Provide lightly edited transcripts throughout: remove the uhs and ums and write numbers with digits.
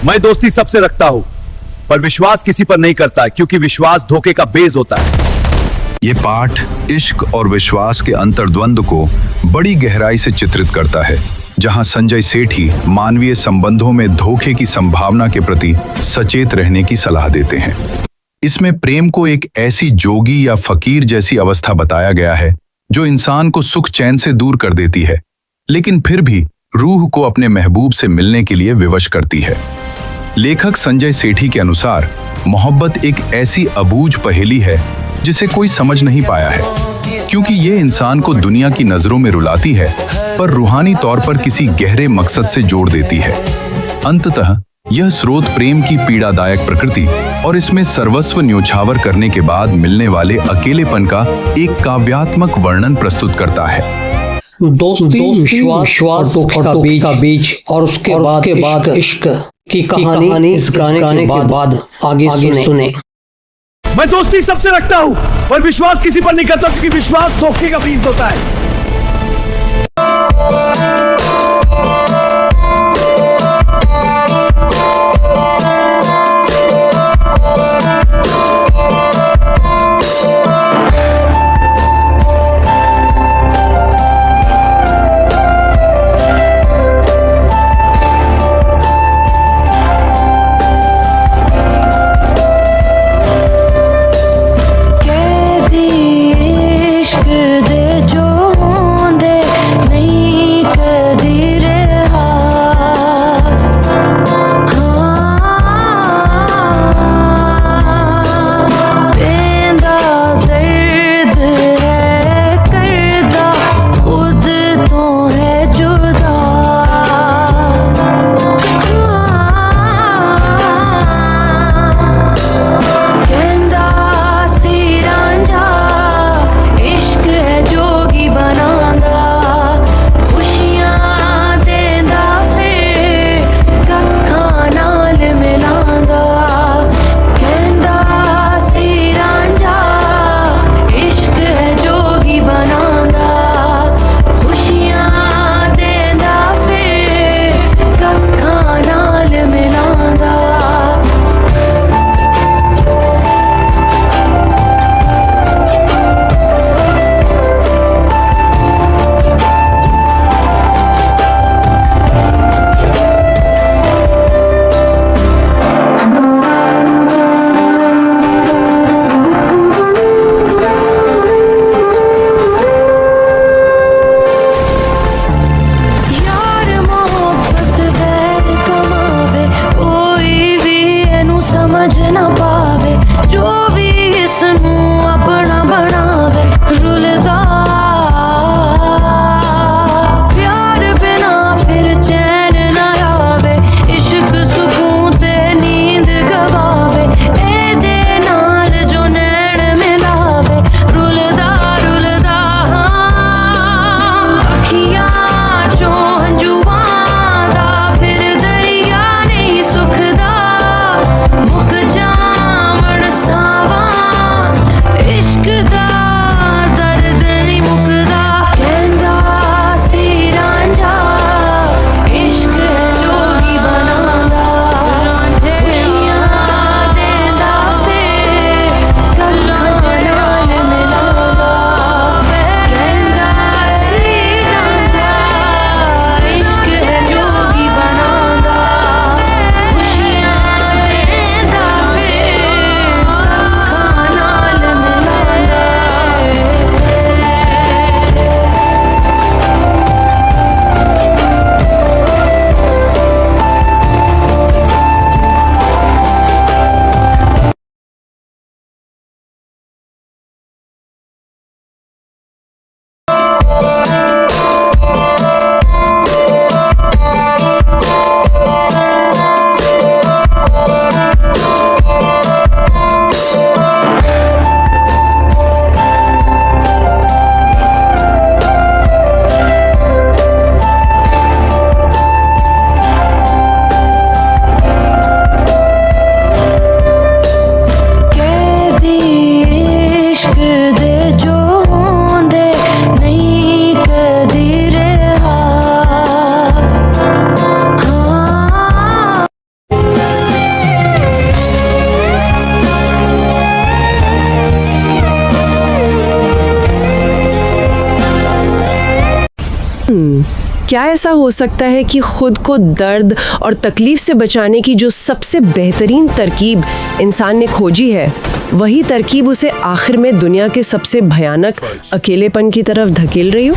मैं दोस्ती सबसे रखता हूं, पर विश्वास किसी पर नहीं करता, क्योंकि विश्वास धोखे का बेस होता है। ये पाठ इश्क और विश्वास के अंतर्द्वंद को बड़ी गहराई से चित्रित करता है, जहां संजय सेठी मानवीय संबंधों में धोखे की संभावना के प्रति सचेत रहने की सलाह देते हैं। इसमें प्रेम को एक ऐसी जोगी या फकीर जैसी अवस्था बताया गया है जो इंसान को सुख चैन से दूर कर देती है, लेकिन फिर भी रूह को अपने महबूब से मिलने के लिए विवश करती है। लेखक संजय सेठी के अनुसार मोहब्बत एक ऐसी अबूझ पहेली है जिसे कोई समझ नहीं पाया है, क्योंकि ये इंसान को दुनिया की नजरों में रुलाती है, पर रूहानी तौर पर किसी गहरे मकसद से जोड़ देती है। अंततः यह स्रोत प्रेम की पीड़ादायक प्रकृति और इसमें सर्वस्व न्योछावर करने के बाद मिलने वाले अकेलेपन का एक काव्यात्मक वर्णन प्रस्तुत करता है। दोस्ती, विश्वास और धोखे का बीज और उसके बाद इश्क की कहानी इस गाने के बाद आगे सुने। मैं दोस्ती सबसे रखता हूं, पर विश्वास किसी पर नहीं करता, क्योंकि विश्वास धोखे का बीज होता है। दे जो दे नहीं क्या ऐसा हो सकता है कि खुद को दर्द और तकलीफ से बचाने की जो सबसे बेहतरीन तरकीब इंसान ने खोजी है, वही तरकीब उसे आखिर में दुनिया के सबसे भयानक अकेलेपन की तरफ धकेल रही हो?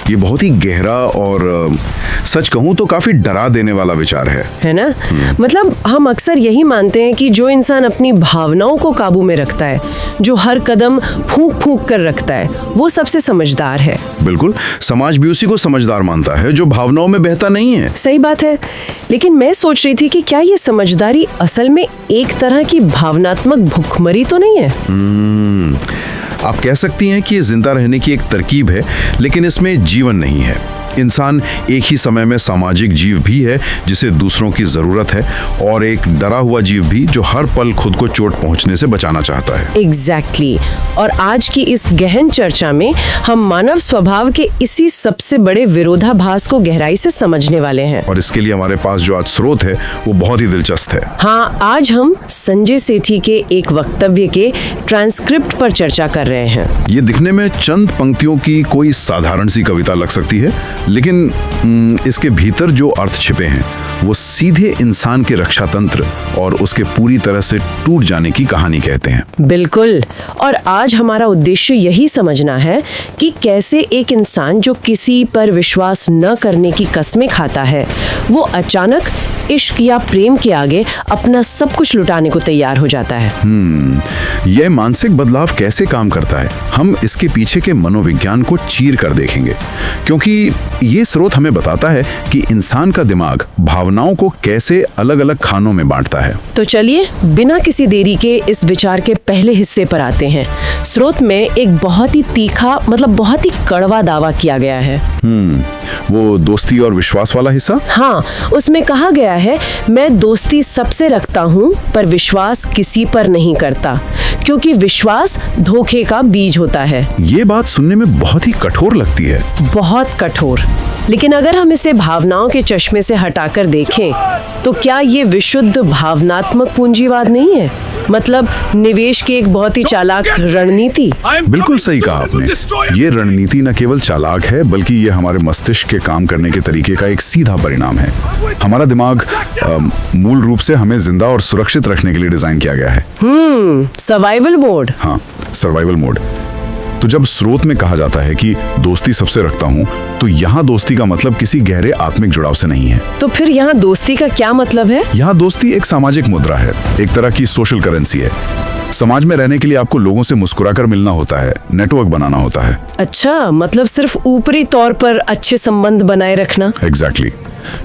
ये बहुत ही गहरा और सच कहूं तो काफी डरा देने वाला विचार है ना? मतलब हम अक्सर यही मानते हैं कि जो इंसान अपनी भावनाओं को काबू में रखता है, जो हर कदम फूंक फूंक कर रखता है, वो सबसे समझदार है। बिल्कुल, समाज भी उसी को समझदार मानता है जो भावनाओं में बहता नहीं है। सही बात है, लेकिन मैं सोच रही थी कि क्या ये समझदारी असल में एक तरह की भावनात्मक भुखमरी तो नहीं है? आप कह सकती हैं कि ये जिंदा रहने की एक तरकीब है, लेकिन इसमें जीवन नहीं है। इंसान एक ही समय में सामाजिक जीव भी है जिसे दूसरों की जरूरत है, और एक डरा हुआ जीव भी जो हर पल खुद को चोट पहुंचने से बचाना चाहता है। एग्जैक्टली। और आज की इस गहन चर्चा में हम मानव स्वभाव के इसी सबसे बड़े विरोधाभास को गहराई से समझने वाले हैं। और इसके लिए हमारे पास जो आज स्रोत है वो बहुत ही दिलचस्प है। हाँ, आज हम संजय सेठी के एक वक्तव्य के ट्रांसक्रिप्ट पर चर्चा कर रहे हैं। ये दिखने में चंद पंक्तियों की कोई साधारण सी कविता लग सकती है, लेकिन इसके भीतर जो अर्थ छिपे हैं वो सीधे इंसान के रक्षा तंत्र और उसके पूरी तरह से टूट जाने की कहानी कहते हैं। बिल्कुल। और आज हमारा उद्देश्य यही समझना है कि कैसे एक इंसान जो किसी पर विश्वास न करने की कस्में खाता है, वो अचानक इश्क या प्रेम के आगे अपना सब कुछ लुटाने को तैयार हो जाता है। यह मानसिक बदलाव कैसे काम करता है, हम इसके पीछे के मनोविज्ञान को चीर कर देखेंगे, क्योंकि ये स्रोत हमें बताता है कि इंसान का दिमाग भावनाओं को कैसे अलग अलग खानों में बांटता है। तो चलिए बिना किसी देरी के इस विचार के पहले हिस्से पर आते हैं। स्रोत में एक बहुत ही तीखा, मतलब बहुत ही कड़वा दावा किया गया है। वो दोस्ती और विश्वास वाला हिस्सा? हाँ, उसमें कहा गया है, मैं दोस्ती सबसे रखता हूँ पर विश्वास किसी पर नहीं करता, क्योंकि विश्वास धोखे का बीज होता है। ये बात सुनने में बहुत ही कठोर लगती है। बहुत कठोर। लेकिन अगर हम इसे भावनाओं के चश्मे से हटाकर देखें, तो क्या ये विशुद्ध भावनात्मक पूंजीवाद नहीं है? मतलब निवेश की एक बहुत ही चालाक रणनीति। बिल्कुल सही कहा आपने। ये रणनीति न केवल चालाक है, बल्कि ये हमारे मस्तिष्क के काम करने के तरीके का एक सीधा परिणाम है। हमारा दिमाग मूल रूप से हमें जिंदा और सुरक्षित रखने के लिए डिजाइन किया गया है। Survival mode. हाँ, सर्वाइवल मोड। तो जब स्रोत में कहा जाता है कि दोस्ती सबसे रखता हूँ, तो यहाँ दोस्ती का मतलब किसी गहरे आत्मिक जुड़ाव से नहीं है। तो फिर यहाँ दोस्ती का क्या मतलब है? यहाँ दोस्ती एक सामाजिक मुद्रा है, एक तरह की सोशल करेंसी है। समाज में रहने के लिए आपको लोगों से मुस्कुराकर मिलना होता है, नेटवर्क बनाना होता है। अच्छा, मतलब सिर्फ ऊपरी तौर पर अच्छे संबंध बनाए रखना। एग्जैक्टली।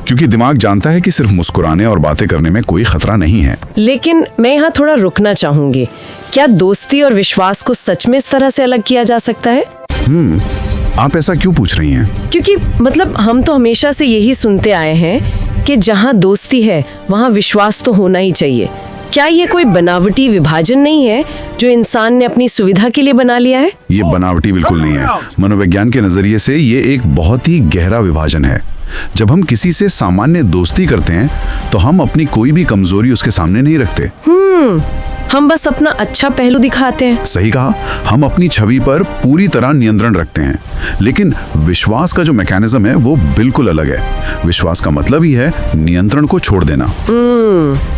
क्योंकि दिमाग जानता है कि सिर्फ मुस्कुराने और बातें करने में कोई खतरा नहीं है। लेकिन मैं यहाँ थोड़ा रुकना चाहूंगी। क्या दोस्ती और विश्वास को सच में इस तरह से अलग किया जा सकता है? आप ऐसा क्यों पूछ रही हैं? क्योंकि मतलब हम तो हमेशा से यही सुनते आए हैं कि जहाँ दोस्ती है वहाँ विश्वास तो होना ही चाहिए। क्या ये कोई बनावटी विभाजन नहीं है जो इंसान ने अपनी सुविधा के लिए बना लिया है? ये बनावटी बिल्कुल नहीं है। मनोविज्ञान के नजरिए से ये एक बहुत ही गहरा विभाजन है। जब हम किसी से सामान्य दोस्ती करते हैं तो हम अपनी कोई भी कमजोरी उसके सामने नहीं रखते। हम बस अपना अच्छा पहलू दिखाते हैं। सही कहा, हम अपनी छवि पर पूरी तरह नियंत्रण रखते हैं। लेकिन विश्वास का जो मैकेनिज्म है वो बिल्कुल अलग है। विश्वास का मतलब ही है नियंत्रण को छोड़ देना,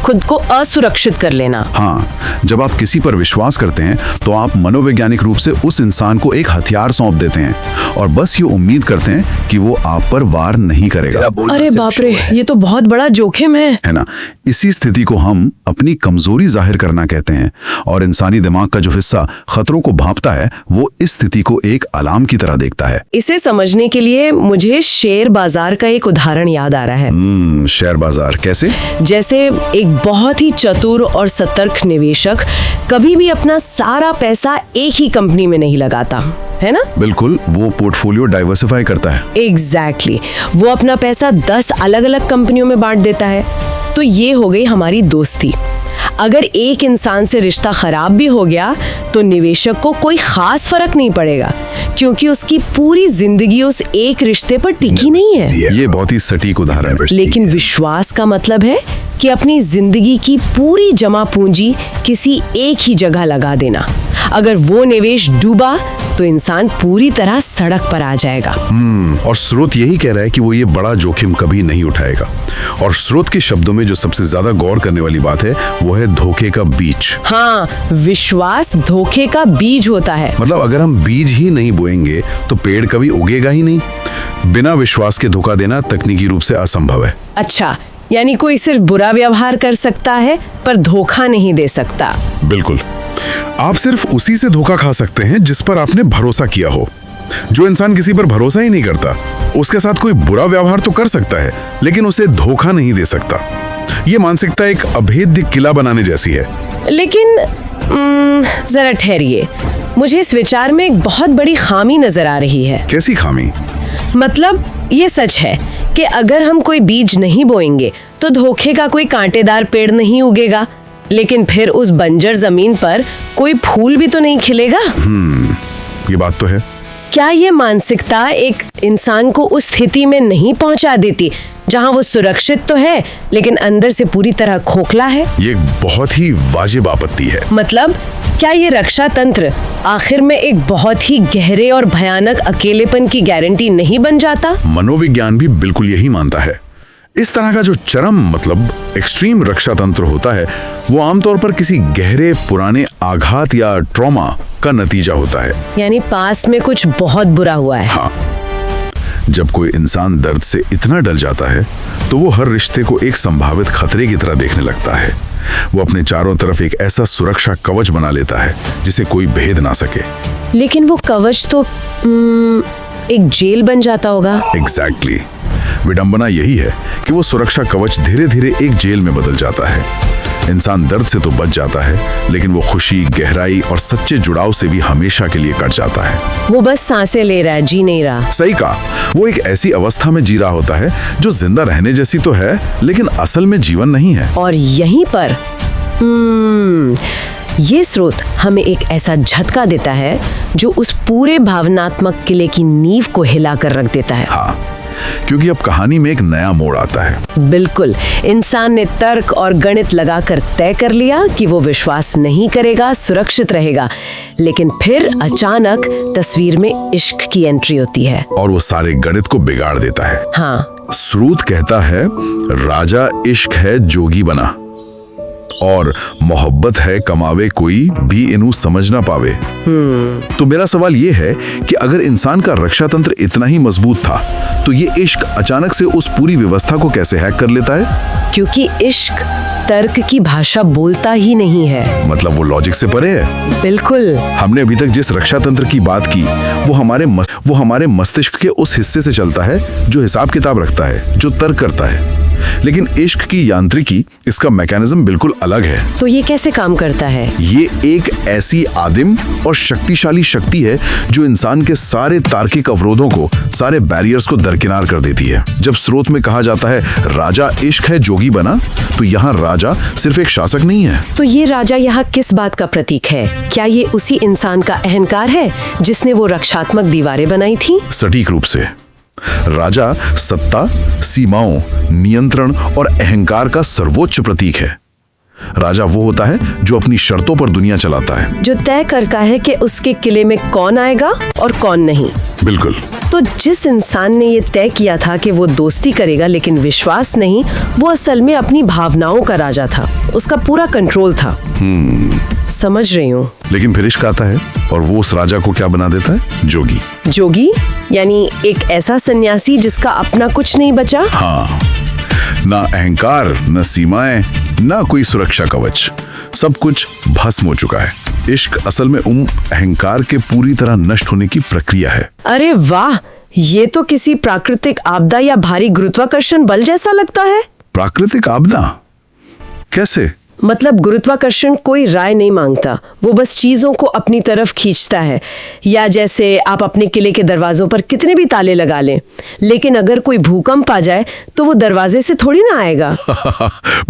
खुद को असुरक्षित कर लेना। हाँ, जब आप किसी पर विश्वास करते हैं तो आप मनोवैज्ञानिक रूप से उस इंसान को एक हथियार सौंप देते हैं और बस ये उम्मीद करते हैं कि वो आप पर वार नहीं करेगा। अरे बाप रे, ये तो बहुत बड़ा जोखिम है ना? इसी स्थिति को हम अपनी कमजोरी जाहिर करना कहते हैं, और इंसानी दिमाग का जो हिस्सा खतरों को भांपता है वो इस स्थिति को एक अलार्म की तरह देखता है। इसे समझने के लिए मुझे शेयर बाजार का एक उदाहरण याद आ रहा है। शेयर बाजार कैसे? जैसे एक बहुत ही चतुर और सतर्क निवेशक कभी भी अपना सारा पैसा एक ही कंपनी में नहीं लगाता, है ना? बिल्कुल, वो पोर्टफोलियो डाइवर्सिफाई करता है। एग्जैक्टली। वो अपना पैसा 10 अलग अलग कंपनियों में बांट देता है। तो ये हो गई हमारी दोस्ती। अगर एक इंसान से रिश्ता खराब भी हो गया तो निवेशक को कोई खास फर्क नहीं पड़ेगा, क्योंकि उसकी पूरी जिंदगी उस एक रिश्ते पर टिकी नहीं है। ये बहुत ही सटीक उदाहरण है। लेकिन विश्वास का मतलब है कि अपनी जिंदगी की पूरी जमा पूंजी किसी एक ही जगह लगा देना। अगर वो निवेश डूबा तो इंसान पूरी तरह सड़क पर आ जाएगा। और स्रोत यही कह रहा है कि वो ये बड़ा जोखिम कभी नहीं उठाएगा। और स्रोत के शब्दों में जो सबसे ज्यादा गौर करने वाली बात है वो है धोखे का बीज। हाँ, विश्वास धोखे का बीज होता है। मतलब अगर हम बीज ही नहीं बोएंगे तो पेड़ कभी उगेगा ही नहीं। बिना विश्वास के धोखा देना तकनीकी रूप से असंभव है। अच्छा, यानी कोई सिर्फ बुरा व्यवहार कर सकता है पर धोखा नहीं दे सकता। बिल्कुल, आप सिर्फ उसी से धोखा खा सकते हैं जिस पर आपने भरोसा किया हो। जो इंसान किसी पर भरोसा ही नहीं करता, उसके साथ कोई बुरा व्यवहार तो कर सकता है लेकिन उसे धोखा नहीं दे सकता। ये मानसिकता एक अभेद्य किला बनाने जैसी है। लेकिन जरा ठहरिए, मुझे इस विचार में एक बहुत बड़ी खामी नजर आ रही है। कैसी खामी? मतलब ये सच है कि अगर हम कोई बीज नहीं बोएंगे तो धोखे का कोई कांटेदार पेड़ नहीं उगेगा, लेकिन फिर उस बंजर जमीन पर कोई फूल भी तो नहीं खिलेगा। ये बात तो है। क्या ये मानसिकता एक इंसान को उस स्थिति में नहीं पहुंचा देती जहां वो सुरक्षित तो है लेकिन अंदर से पूरी तरह खोखला है? ये एक बहुत ही वाजिब आपत्ति है। मतलब क्या ये रक्षा तंत्र आखिर में एक बहुत ही गहरे और भयानक अकेलेपन की गारंटी नहीं बन जाता? मनोविज्ञान भी बिल्कुल यही मानता है। इस तरह का जो चरम मतलब एक्सट्रीम रक्षा तंत्र होता है वो आमतौर पर किसी गहरे पुराने आघात या ट्रॉमा का नतीजा होता है। यानी पास में कुछ बहुत बुरा हुआ है। हाँ, जब कोई इंसान दर्द से इतना डर जाता है तो वो हर रिश्ते को एक संभावित खतरे की तरह देखने लगता है। वो अपने चारों तरफ एक ऐसा सुरक्षा कवच बना लेता है जिसे कोई भेद ना सके। लेकिन वो कवच तो एक जेल बन जाता होगा। एग्जैक्टली। विडंबना यही है कि वो सुरक्षा कवच धीरे धीरे एक जेल में बदल जाता है। इंसान दर्द से तो बच जाता है लेकिन वो खुशी, गहराई और सच्चे जुड़ाव से भी हमेशा के लिए कट जाता है। वो बस सांसें ले रहा है, जी नहीं रहा। सही कहा। वो एक ऐसी अवस्था में जी रहा होता है जो जिंदा रहने जैसी तो है लेकिन असल में जीवन नहीं है। और यहीं पर ये स्रोत हमें एक ऐसा झटका देता है जो उस पूरे भावनात्मक किले की नींव को हिला कर रख देता है। हाँ, क्योंकि अब कहानी में एक नया मोड़ आता है। बिल्कुल, इंसान ने तर्क और गणित लगाकर तय कर लिया कि वो विश्वास नहीं करेगा, सुरक्षित रहेगा, लेकिन फिर अचानक तस्वीर में इश्क की एंट्री होती है और वो सारे गणित को बिगाड़ देता है। हाँ, स्रोत कहता है राजा इश्क है जोगी बना और मोहब्बत है कमावे कोई भी इन्हू समझ ना पावे। तो मेरा सवाल ये है कि अगर इंसान का रक्षा तंत्र इतना ही मजबूत था तो ये इश्क अचानक से उस पूरी व्यवस्था को कैसे हैक कर लेता है? क्योंकि इश्क तर्क की भाषा बोलता ही नहीं है। मतलब वो लॉजिक से परे है। बिल्कुल। हमने अभी तक जिस रक्षा तंत्र की बात की वो हमारे मस्तिष्क के उस हिस्से से चलता है जो हिसाब किताब रखता है, जो तर्क करता है। लेकिन इश्क की यांत्रिकी, इसका मैकेनिज्म बिल्कुल अलग है। तो ये कैसे काम करता है? ये एक ऐसी आदिम और शक्तिशाली शक्ति है जो इंसान के सारे तार्किक अवरोधों को, सारे बैरियर्स को दरकिनार कर देती है। जब स्रोत में कहा जाता है राजा इश्क है जोगी बना, तो यहाँ राजा सिर्फ एक शासक नहीं है। तो ये राजा यहाँ किस बात का प्रतीक है? क्या ये उसी इंसान का अहंकार है जिसने वो रक्षात्मक दीवारें बनाई थी? सटीक रूप से। राजा सत्ता, सीमाओं, नियंत्रण और अहंकार का सर्वोच्च प्रतीक है। राजा वो होता है जो अपनी शर्तों पर दुनिया चलाता है, जो तय करता है कि उसके किले में कौन आएगा और कौन नहीं। बिल्कुल। तो जिस इंसान ने ये तय किया था कि वो दोस्ती करेगा लेकिन विश्वास नहीं, वो असल में अपनी भावनाओं का राजा था, उसका पूरा कंट्रोल था। समझ रही हूँ। लेकिन फिर इश्क आता है और वो उस राजा को क्या बना देता है? जोगी। जोगी यानी एक ऐसा सन्यासी जिसका अपना कुछ नहीं बचा। हाँ, ना अहंकार, न सीमाएं, ना कोई सुरक्षा कवच, सब कुछ भस्म हो चुका है। इश्क असल में अहंकार के पूरी तरह नष्ट होने की प्रक्रिया है। अरे वाह, ये तो किसी प्राकृतिक आपदा या भारी गुरुत्वाकर्षण बल जैसा लगता है। प्राकृतिक आपदा? कैसे? मतलब गुरुत्वाकर्षण कोई राय नहीं मांगता, वो बस चीजों को अपनी तरफ खींचता है। या जैसे आप अपने किले के दरवाजों पर कितने भी ताले लगा लें, लेकिन अगर कोई भूकंप आ जाए तो वो दरवाजे से थोड़ी ना आएगा।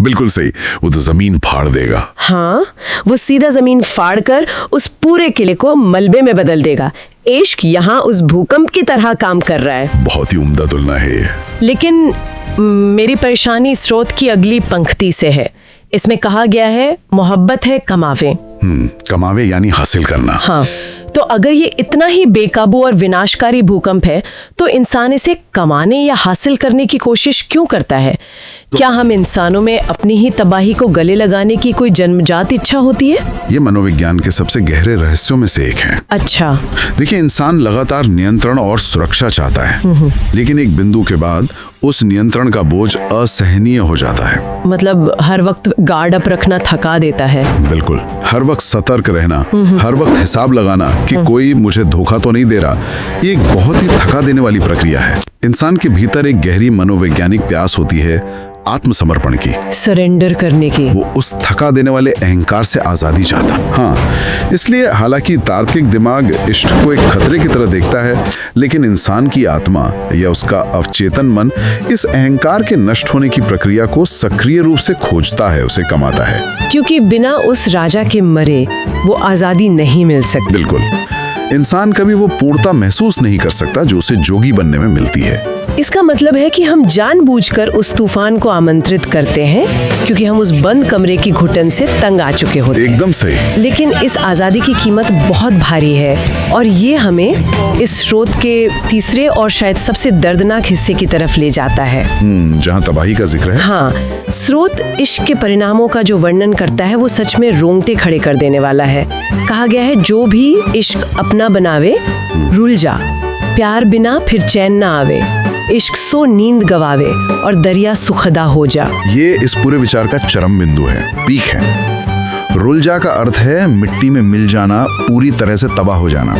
बिल्कुल सही, वो तो जमीन फाड़ देगा। हाँ, वो सीधा जमीन फाड़ कर उस पूरे किले को मलबे में बदल देगा। इश्क यहाँ उस भूकंप की तरह काम कर रहा है। बहुत ही उम्दा तुलना है ये। लेकिन मेरी परेशानी स्रोत की अगली पंक्ति से है। इसमें कहा गया है मोहब्बत है कमावे। कमावे यानी हासिल करना। हाँ, तो अगर ये इतना ही बेकाबू और विनाशकारी भूकंप है तो इंसान इसे कमाने या हासिल करने की कोशिश क्यों करता है? क्या हम इंसानों में अपनी ही तबाही को गले लगाने की कोई जन्मजात इच्छा होती है? ये मनोविज्ञान के सबसे गहरे रहस्यों में से एक है। अच्छा। देखिए, इंसान लगातार नियंत्रण और सुरक्षा चाहता है, लेकिन एक बिंदु के बाद उस नियंत्रण का बोझ असहनीय हो जाता है। मतलब हर वक्त गार्ड अप रखना थका देता है। बिल्कुल, हर वक्त सतर्क रहना, हर वक्त हिसाब लगाना कि कोई मुझे धोखा तो नहीं दे रहा, ये एक बहुत ही थका देने वाली प्रक्रिया है। इंसान के भीतर एक गहरी मनोवैज्ञानिक प्यास होती है आत्मसमर्पण की, सरेंडर करने की। वो उस थका देने वाले अहंकार से आजादी चाहता। हाँ, इसलिए हालांकि तार्किक दिमाग इष्ट को एक खतरे की तरह देखता है, लेकिन इंसान की आत्मा या उसका अवचेतन मन इस अहंकार के नष्ट होने की प्रक्रिया को सक्रिय रूप से खोजता है, उसे कमाता है। क्योंकि बिना उस राजा के मरे वो आजादी नहीं मिल सकती। बिल्कुल, इंसान कभी वो पूर्णता महसूस नहीं कर सकता जो उसे जोगी बनने में मिलती है। इसका मतलब है कि हम जानबूझकर उस तूफान को आमंत्रित करते हैं क्योंकि हम उस बंद कमरे की घुटन से तंग आ चुके होते हैं। एकदम सही। लेकिन इस आजादी की कीमत बहुत भारी है और ये हमें इस स्रोत के तीसरे और शायद सबसे दर्दनाक हिस्से की तरफ ले जाता है, जहाँ तबाही का जिक्र है। हाँ, स्रोत इश्क के परिणामों का जो वर्णन करता है वो सच में रोंगटे खड़े कर देने वाला है। कहा गया है, जो भी इश्क अपना बनावे रुल जा, प्यार बिना फिर चैन ना आवे, इश्क सो नींद गवावे और दरिया सुखदा हो जा। ये इस पूरे विचार का चरम बिंदु है, पीक है। रुल जा का अर्थ है मिट्टी में मिल जाना, पूरी तरह से तबाह हो जाना।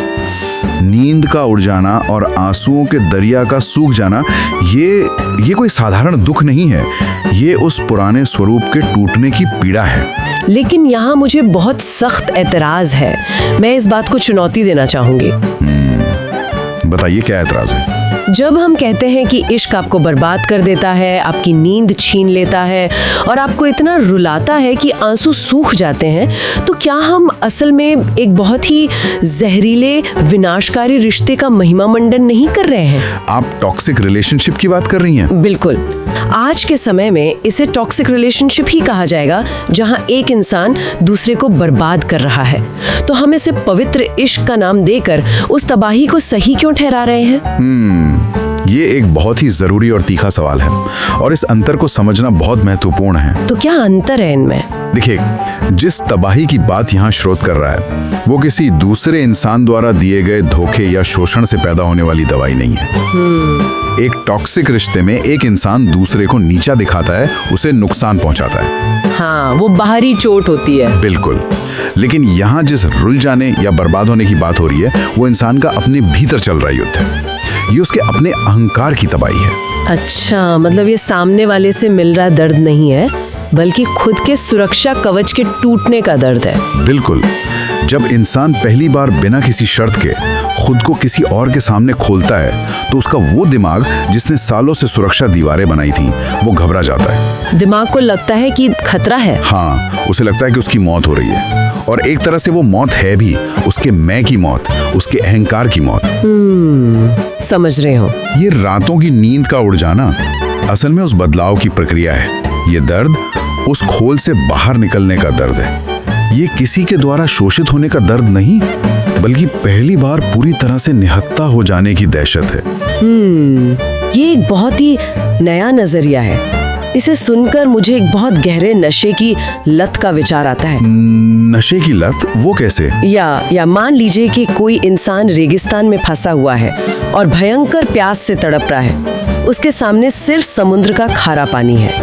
नींद का उड़ जाना और आंसुओं के दरिया का सूख जाना, ये कोई साधारण दुख नहीं है, ये उस पुराने स्वरूप के टूटने की पीड़ा है। लेकिन यहाँ मुझे बहुत सख्त एतराज है। मैं इस बात को चुनौती देना चाहूंगी। बताइए, क्या एतराज है? जब हम कहते हैं कि इश्क आपको बर्बाद कर देता है, आपकी नींद छीन लेता है और आपको इतना रुलाता है कि आंसू सूख जाते हैं, तो क्या हम असल में एक बहुत ही जहरीले विनाशकारी रिश्ते का महिमा मंडन नहीं कर रहे हैं? आप टॉक्सिक रिलेशनशिप की बात कर रही हैं? बिल्कुल। आज के समय में इसे टॉक्सिक रिलेशनशिप ही कहा जाएगा, जहां एक इंसान दूसरे को बर्बाद कर रहा है। तो हम इसे पवित्र इश्क का नाम देकर उस तबाही को सही क्यों ठहरा रहे हैं? ये एक बहुत ही जरूरी और तीखा सवाल है और इस अंतर को समझना बहुत महत्वपूर्ण है। तो क्या अंतर है इनमें? देखिए, जिस तबाही की बात यहाँ स्रोत कर रहा है वो किसी दूसरे इंसान द्वारा दिए गए धोखे या शोषण से पैदा होने वाली दवाई नहीं है। एक टॉक्सिक रिश्ते में एक इंसान दूसरे को नीचा दिखाता है, उसे नुकसान पहुंचाता है। हाँ, वो बाहरी चोट होती है। बिल्कुल। लेकिन यहाँ जिस रुल जाने या बर्बाद होने की बात हो रही है वो इंसान का अपने भीतर चल रहा युद्ध है। ये उसके अपने अहंकार की तबाही है। अच्छा, मतलब ये सामने वाले से मिल रहा दर्द नहीं है, बल्कि खुद के सुरक्षा कवच के टूटने का दर्द है। बिल्कुल। जब इंसान पहली बार बिना किसी शर्त के खुद को किसी और के सामने खोलता है तो उसका वो दिमाग जिसने सालों से सुरक्षा दीवारें बनाई थी वो घबरा जाता है। दिमाग को लगता है कि खतरा है। हाँ, उसे लगता है कि उसकी मौत हो रही है और एक तरह से वो मौत है भी, उसके मैं की मौत, उसके अहंकार की मौत। समझ रहे हो? ये रातों की नींद का उड़ जाना असल में उस बदलाव की प्रक्रिया है। ये दर्द उस खोल से बाहर निकलने का दर्द है। ये किसी के द्वारा शोषित होने का दर्द नहीं, बल्कि पहली बार पूरी तरह से निहत्था हो जाने की दहशत है। ये एक बहुत ही नया नजरिया है। इसे सुनकर मुझे एक बहुत गहरे नशे की लत का विचार आता है। नशे की लत? वो कैसे? या मान लीजिए कि कोई इंसान रेगिस्तान में फंसा हुआ है और भयंकर प्यास से तड़प रहा है। उसके सामने सिर्फ समुद्र का खारा पानी है।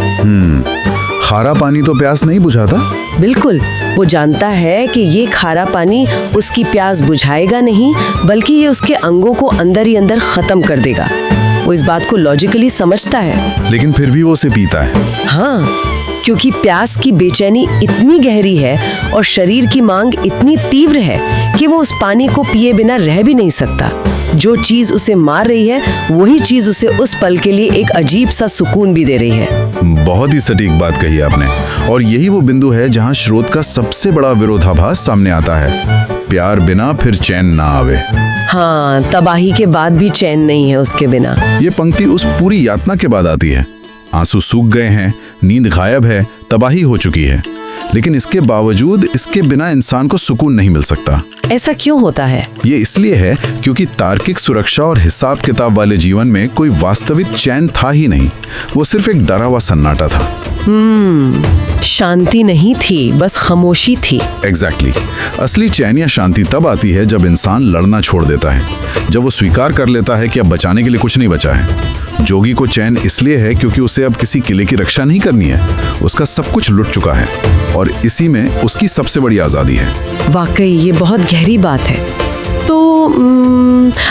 खारा पानी तो प्यास नहीं बुझाता। बिल्कुल। वो जानता है कि ये खारा पानी उसकी प्यास बुझाएगा नहीं, बल्कि ये उसके अंगों को अंदर ही अंदर खत्म कर देगा। वो इस बात को लॉजिकली समझता है, लेकिन फिर भी वो उसे पीता है। हाँ, क्योंकि प्यास की बेचैनी इतनी गहरी है और शरीर की मांग इतनी तीव्र है कि वो उस पानी को पिए बिना रह भी नहीं सकता। जो चीज उसे मार रही है वही चीज उसे उस पल के लिए एक अजीब सा सुकून भी दे रही है। बहुत ही सटीक बात कही आपने, और यही वो बिंदु है जहाँ स्रोत का सबसे बड़ा विरोधाभास सामने आता है। प्यार बिना फिर चैन ना आवे। हाँ, तबाही के बाद भी चैन नहीं है उसके बिना। ये पंक्ति उस पूरी यातना के बाद आती है। आंसू सूख गए हैं, नींद गायब है, तबाही हो चुकी है, लेकिन इसके बावजूद इसके बिना इंसान को सुकून नहीं मिल सकता। ऐसा क्यों होता है? ये इसलिए है क्योंकि तार्किक सुरक्षा और हिसाब किताब वाले जीवन में कोई वास्तविक चैन था ही नहीं। वो सिर्फ एक डरा हुआ सन्नाटा था। शांति नहीं थी, बस खामोशी थी। एग्जैक्टली। असली चैन या शांति तब आती है जब इंसान लड़ना छोड़ देता है, जब वो स्वीकार कर लेता है कि अब बचाने के लिए कुछ नहीं बचा है। जोगी को चैन इसलिए है क्योंकि उसे अब किसी किले की रक्षा नहीं करनी है, उसका सब कुछ लुट चुका है और इसी में उसकी सबसे बड़ी आजादी है। वाकई ये बहुत गहरी बात है। तो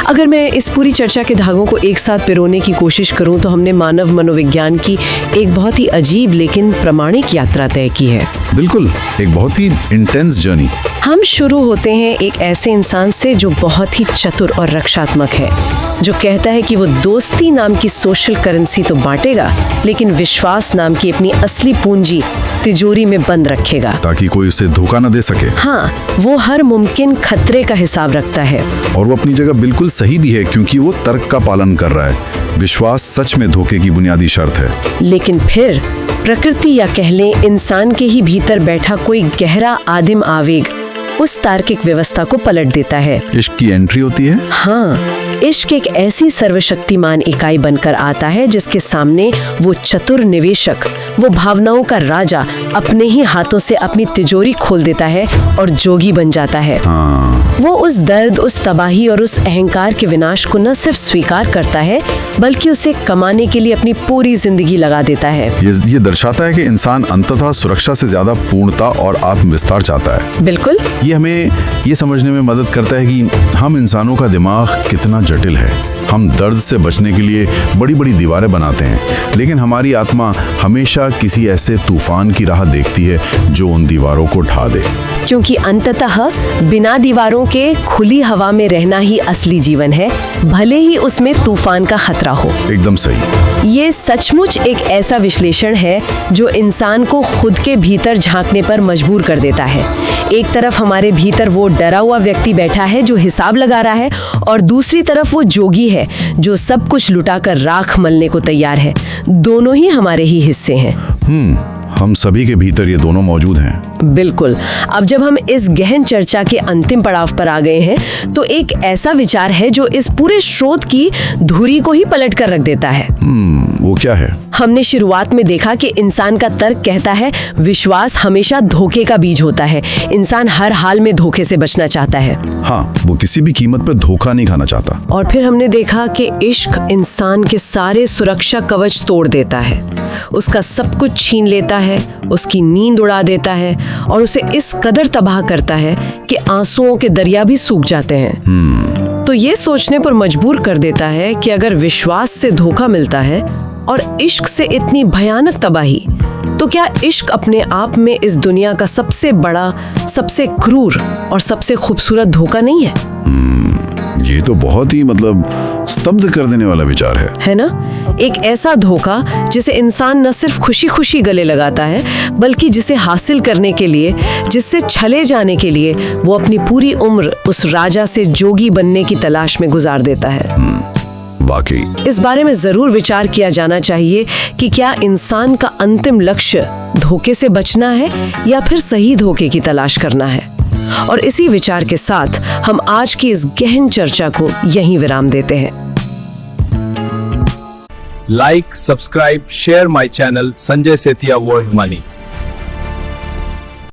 अगर मैं इस पूरी चर्चा के धागों को एक साथ पिरोने की कोशिश करूं तो हमने मानव मनोविज्ञान की एक बहुत ही अजीब लेकिन प्रामाणिक यात्रा तय की है। बिल्कुल, एक बहुत ही इंटेंस जर्नी। हम शुरू होते हैं एक ऐसे इंसान से जो बहुत ही चतुर और रक्षात्मक है, जो कहता है कि वो दोस्ती नाम की सोशल करेंसी तो बांटेगा, लेकिन विश्वास नाम की अपनी असली पूंजी तिजोरी में बंद रखेगा, ताकि कोई उसे धोखा न दे सके। हाँ, वो हर मुमकिन खतरे का हिसाब रखता है। और वो अपनी जगह बिल्कुल सही भी है, क्योंकि वो तर्क का पालन कर रहा है। विश्वास सच में धोखे की बुनियादी शर्त है। लेकिन फिर प्रकृति या कह लें इंसान के ही भीतर बैठा कोई गहरा आदिम आवेग उस तार्किक व्यवस्था को पलट देता है। इश्क की एंट्री होती है। हाँ, इश्क एक ऐसी सर्वशक्तिमान इकाई बनकर आता है जिसके सामने वो चतुर निवेशक, वो भावनाओं का राजा अपने ही हाथों से अपनी तिजोरी खोल देता है और जोगी बन जाता है। वो उस दर्द, उस तबाही और उस अहंकार के विनाश को न सिर्फ स्वीकार करता है बल्कि उसे कमाने के लिए अपनी पूरी जिंदगी लगा देता है। ये दर्शाता है कि इंसान अंततः सुरक्षा से ज्यादा पूर्णता और आत्मविस्तार चाहता है। बिल्कुल। ये हमें ये समझने में मदद करता है कि हम इंसानों का दिमाग कितना जटिल है। हम दर्द से बचने के लिए बड़ी बड़ी दीवारें बनाते हैं, लेकिन हमारी आत्मा हमेशा किसी ऐसे तूफान की राह देखती है जो उन दीवारों को ढा दे। क्योंकि अंततः बिना दीवारों के खुली हवा में रहना ही असली जीवन है, भले ही उसमें तूफान का खतरा हो। एकदम सही। ये सचमुच एक ऐसा विश्लेषण है जो इंसान को खुद के भीतर झांकने पर मजबूर कर देता है। एक तरफ हमारे भीतर वो डरा हुआ व्यक्ति बैठा है जो हिसाब लगा रहा है, और दूसरी तरफ वो जोगी है जो सब कुछ लुटाकर राख मलने को तैयार है। दोनों ही हमारे ही हिस्से हैं। हम सभी के भीतर ये दोनों मौजूद हैं। बिल्कुल। अब जब हम इस गहन चर्चा के अंतिम पड़ाव पर आ गए हैं तो एक ऐसा विचार है जो इस पूरे स्रोत की धुरी को ही पलट कर रख देता है। वो क्या है? हमने शुरुआत में देखा कि इंसान का तर्क कहता है विश्वास हमेशा धोखे का बीज होता है। इंसान हर हाल में धोखे से बचना चाहता है। हाँ, वो किसी भी कीमत पर धोखा नहीं खाना चाहता। और फिर हमने देखा कि इश्क इंसान के सारे सुरक्षा कवच तोड़ देता है, उसका सब कुछ छीन लेता है, उसकी नींद उड़ा देता है और उसे इस कदर तबाह करता है कि आंसुओं के दरिया भी सूख जाते हैं। तो ये सोचने पर मजबूर कर देता है कि अगर विश्वास से धोखा मिलता है और इश्क से इतनी भयानक तबाही, तो क्या इश्क अपने आप में इस दुनिया का सबसे बड़ा, सबसे क्रूर और सबसे खूबसूरत धोखा नहीं है? ये तो बहुत ही स्तब्ध कर देने वाला विचार है ना? एक ऐसा धोखा जिसे इंसान न सिर्फ खुशी खुशी गले लगाता है बल्कि जिसे हासिल करने के लिए, जिससे छले जाने के लिए वो अपनी पूरी उम्र उस राजा से जोगी बनने की तलाश में गुजार देता है। वाकई इस बारे में जरूर विचार किया जाना चाहिए कि क्या इंसान का अंतिम लक्ष्य धोखे से बचना है या फिर सही धोखे की तलाश करना है। और इसी विचार के साथ हम आज की इस गहन चर्चा को यहीं विराम देते हैं। Like, subscribe, share my channel Sanjay Setia world money.